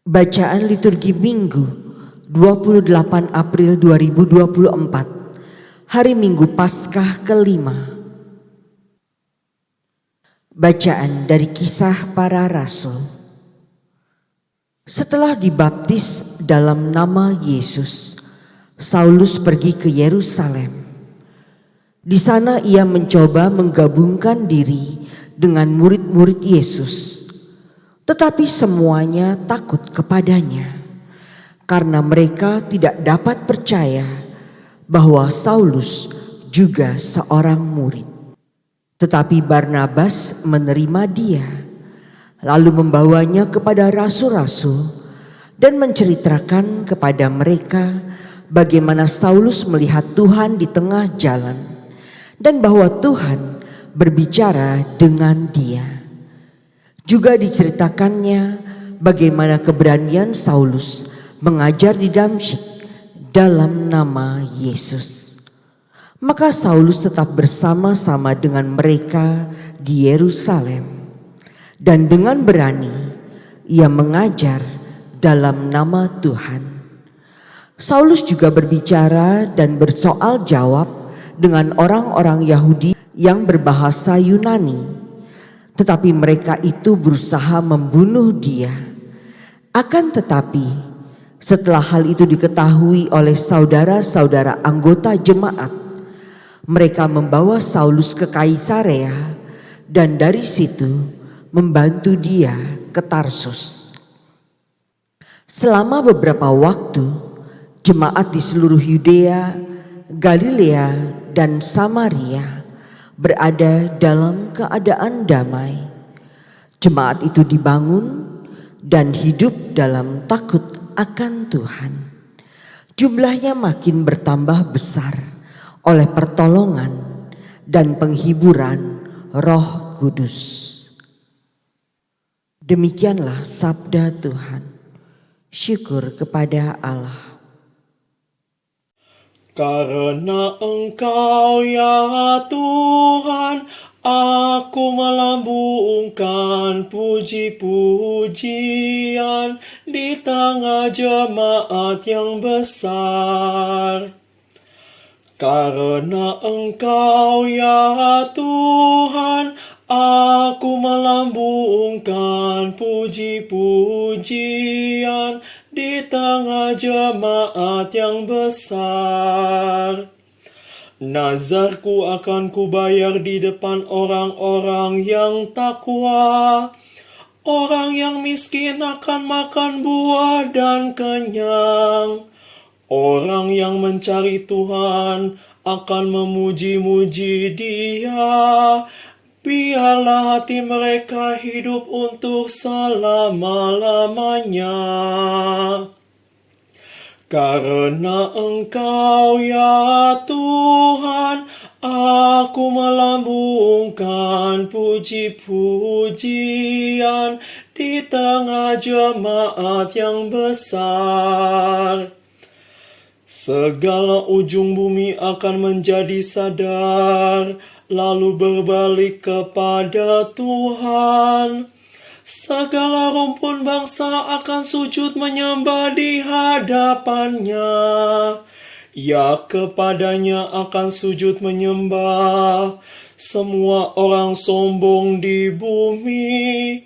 Bacaan liturgi Minggu 28 April 2024, hari Minggu Paskah kelima. Bacaan dari Kisah Para Rasul. Setelah dibaptis dalam nama Yesus, Saulus pergi ke Yerusalem. Di sana ia mencoba menggabungkan diri dengan murid-murid Yesus. Tetapi semuanya takut kepadanya, karena mereka tidak dapat percaya bahwa Saulus juga seorang murid. Tetapi Barnabas menerima dia, lalu membawanya kepada rasul-rasul dan menceritakan kepada mereka bagaimana Saulus melihat Tuhan di tengah jalan dan bahwa Tuhan berbicara dengan dia. Juga diceritakannya bagaimana keberanian Saulus mengajar di Damsyik dalam nama Yesus. Maka Saulus tetap bersama-sama dengan mereka di Yerusalem, dan dengan berani ia mengajar dalam nama Tuhan. Saulus juga berbicara dan bersoal jawab dengan orang-orang Yahudi yang berbahasa Yunani. Tetapi mereka itu berusaha membunuh dia. Akan tetapi setelah hal itu diketahui oleh saudara-saudara anggota jemaat, mereka membawa Saulus ke Kaisarea dan dari situ membantu dia ke Tarsus. Selama beberapa waktu, jemaat di seluruh Yudea, Galilea, dan Samaria berada dalam keadaan damai. Jemaat itu dibangun dan hidup dalam takut akan Tuhan. Jumlahnya makin bertambah besar oleh pertolongan dan penghiburan Roh Kudus. Demikianlah sabda Tuhan. Syukur kepada Allah. Karena Engkau ya Tuhan, aku melambungkan puji-pujian di tengah jemaat yang besar. Karena Engkau ya Tuhan, aku melambungkan puji-pujian di tengah jemaat yang besar. Nazarku akan kubayar di depan orang-orang yang takwa. Orang yang miskin akan makan buah dan kenyang. Orang yang mencari Tuhan akan memuji-muji Dia. Biarlah hati mereka hidup untuk selama-lamanya. Karena Engkau ya Tuhan, aku melambungkan puji-pujian di tengah jemaat yang besar. Segala ujung bumi akan menjadi sadar, lalu berbalik kepada Tuhan. Segala rumpun bangsa akan sujud menyembah di hadapannya. Ya, kepadanya akan sujud menyembah semua orang sombong di bumi.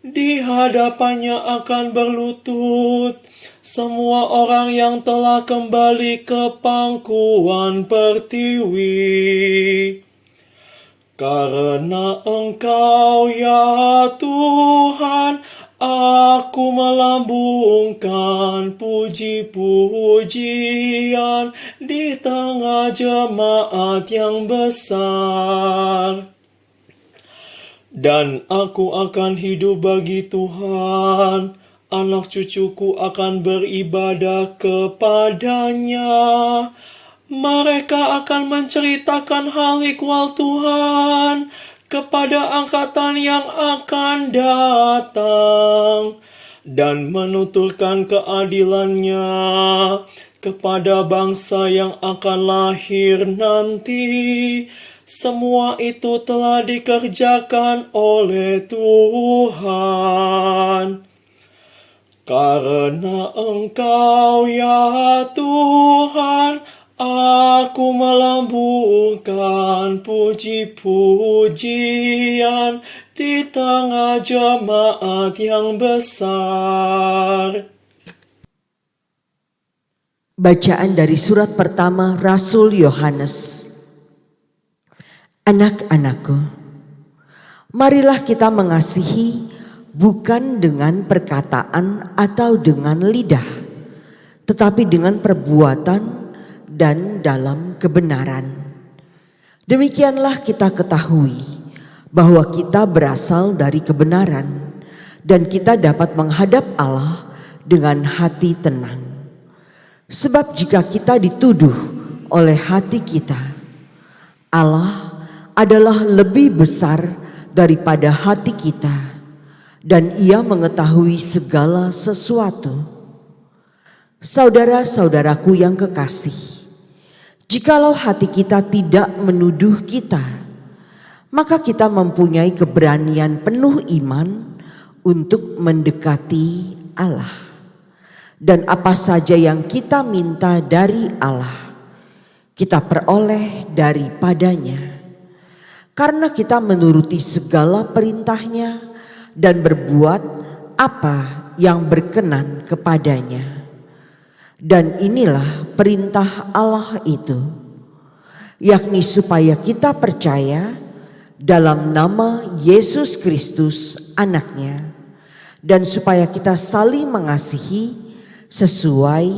Di hadapannya akan berlutut semua orang yang telah kembali ke pangkuan pertiwi. Karena Engkau ya Tuhan, aku melambungkan puji-pujian di tengah jemaat yang besar. Dan aku akan hidup bagi Tuhan, anak cucuku akan beribadah kepadanya. Mereka akan menceritakan hal ikhwal Tuhan kepada angkatan yang akan datang dan menuturkan keadilannya kepada bangsa yang akan lahir nanti. Semua itu telah dikerjakan oleh Tuhan. Karena Engkau ya Tuhan, aku melambungkan puji-pujian di tengah jemaat yang besar. Bacaan dari surat pertama Rasul Yohanes. Anak-anakku, marilah kita mengasihi bukan dengan perkataan atau dengan lidah, tetapi dengan perbuatan dan dalam kebenaran. Demikianlah kita ketahui bahwa kita berasal dari kebenaran dan kita dapat menghadap Allah dengan hati tenang. Sebab jika kita dituduh oleh hati kita, Allah adalah lebih besar daripada hati kita dan Ia mengetahui segala sesuatu. Saudara-saudaraku yang kekasih, jikalau hati kita tidak menuduh kita, maka kita mempunyai keberanian penuh iman untuk mendekati Allah. Dan apa saja yang kita minta dari Allah, kita peroleh daripadanya. Karena kita menuruti segala perintahnya dan berbuat apa yang berkenan kepadanya. Dan inilah perintah Allah itu, yakni supaya kita percaya dalam nama Yesus Kristus anaknya, dan supaya kita saling mengasihi sesuai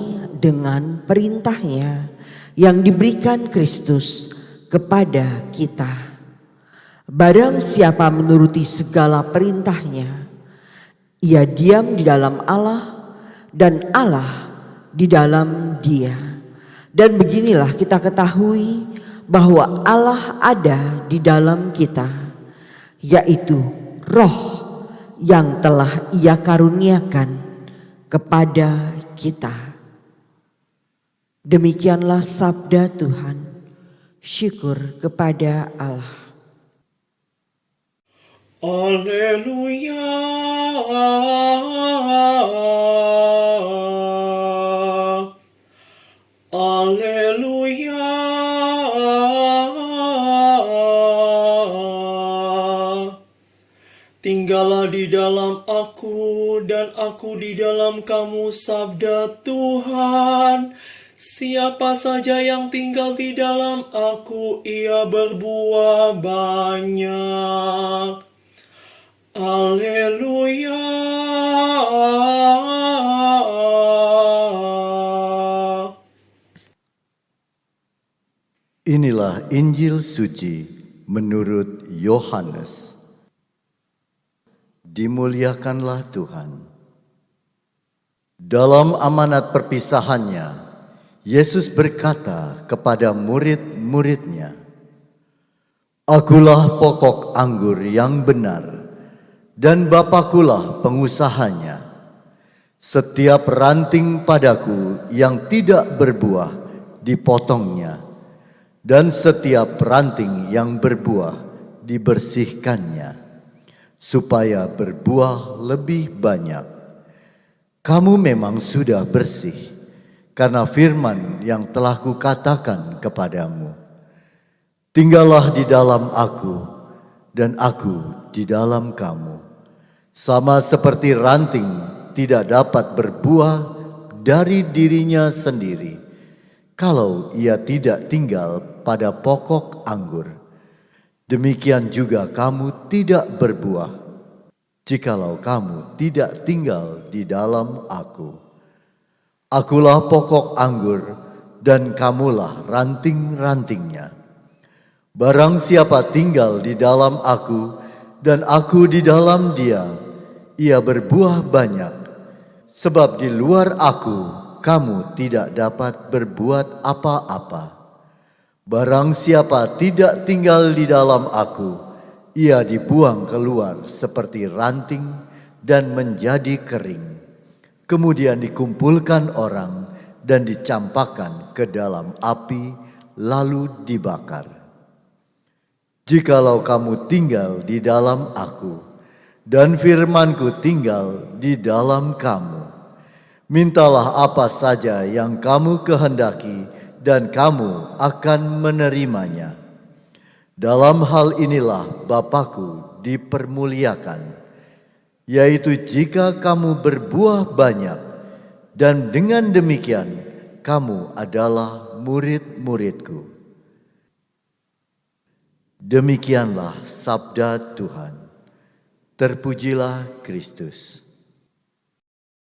dengan perintahnya yang diberikan Kristus kepada kita. Barang siapa menuruti segala perintahnya, ia diam di dalam Allah dan Allah di dalam dia. Dan beginilah kita ketahui bahwa Allah ada di dalam kita, yaitu Roh yang telah Ia karuniakan kepada kita. Demikianlah sabda Tuhan. Syukur kepada Allah. Haleluya. Haleluya. Tinggallah di dalam aku dan aku di dalam kamu, sabda Tuhan. Siapa saja yang tinggal di dalam aku, ia berbuah banyak. Haleluya. Inilah Injil suci menurut Yohanes. Dimuliakanlah Tuhan. Dalam amanat perpisahannya, Yesus berkata kepada murid-muridnya, "Akulah pokok anggur yang benar, dan Bapakulah pengusahanya. Setiap ranting padaku yang tidak berbuah dipotongnya, dan setiap ranting yang berbuah dibersihkannya, supaya berbuah lebih banyak. Kamu memang sudah bersih karena firman yang telah kukatakan kepadamu. Tinggallah di dalam aku dan aku di dalam kamu. Sama seperti ranting tidak dapat berbuah dari dirinya sendiri kalau ia tidak tinggal pada pokok anggur. Demikian juga kamu tidak berbuah jikalau kamu tidak tinggal di dalam aku. Akulah pokok anggur dan kamulah ranting-rantingnya. Barang siapa tinggal di dalam aku dan aku di dalam dia, ia berbuah banyak. Sebab di luar aku kamu tidak dapat berbuat apa-apa. Barang siapa tidak tinggal di dalam aku, ia dibuang keluar seperti ranting dan menjadi kering. Kemudian dikumpulkan orang dan dicampakkan ke dalam api, lalu dibakar. Jikalau kamu tinggal di dalam aku, dan firmanku tinggal di dalam kamu, Mintalah apa saja yang kamu kehendaki dan kamu akan menerimanya. Dalam hal inilah Bapa-Ku dipermuliakan, yaitu jika kamu berbuah banyak, dan dengan demikian kamu adalah murid-murid-Ku. Demikianlah sabda Tuhan. Terpujilah Kristus.